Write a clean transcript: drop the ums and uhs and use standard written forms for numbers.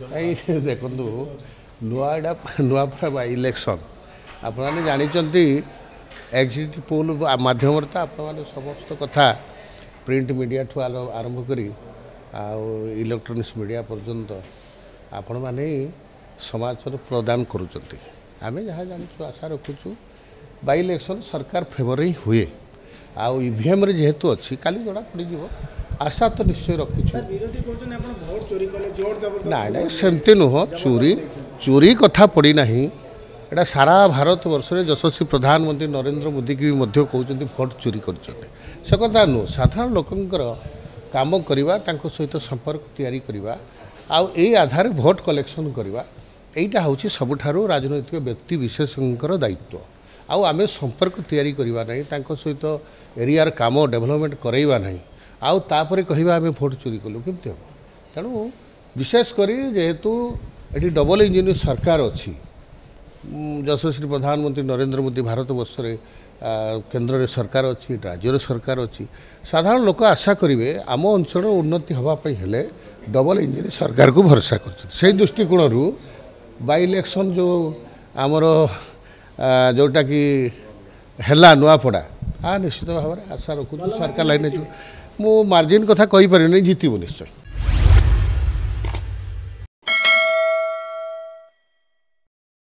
देखु नुआड़ा Nuapada by election आपने जानते एग्जिट पोल मध्यम तो आप समस्त कथा प्रिंट मीडिया ठू आरंभ कर इलेक्ट्रोनिक्स मीडिया पर्यंत आपण मैंने समाचार प्रदान करुँच आम जहाँ जानूँ आशा रखुचु बाय इलेक्शन सरकार फेवर ही हुए आउ ईवीएम जेहेतु अच्छी काली जना पड़ आशा तो निश्चय रखीचु ना ना सेमती नुह चोरी चोरी कथा पड़ना एटा सारा भारत वर्ष में यशस्वी प्रधानमंत्री नरेंद्र मोदी की भी कहते भोट चोरी कर कथा नुह साधारण लोकंर काम करवा सहित संपर्क तैयारी करवा आधार भोट कलेक्शन करवा यहीटा हूँ सबुठारु राजनैतिक व्यक्ति विशेषकर दायित्व आमे संपर्क तैयारी करवा नहीं सहित एरियार काम डेभलपमेंट करवा नहीं आउे कहवा आम भोट चोरी कलु केमती हम तेणु विशेषकर जेहेतु ये डबल इंजिन सरकार अच्छी यशस्वी प्रधानमंत्री नरेंद्र मोदी भारत वर्ष में केन्द्र में सरकार अच्छी राज्यर सरकार अच्छी साधारण लोक आशा करेंगे आम अंचल उन्नति हाँपाई हेले डबल इंजिन सरकार को भरोसा कर दृष्टिकोण बाय इलेक्शन जो आमर जोटा कि है नुआपड़ा निश्चित भाव में आशा रखुँ सरकार लाइन मु मार्जिन कथा कहीपर जीतबू निश्चय।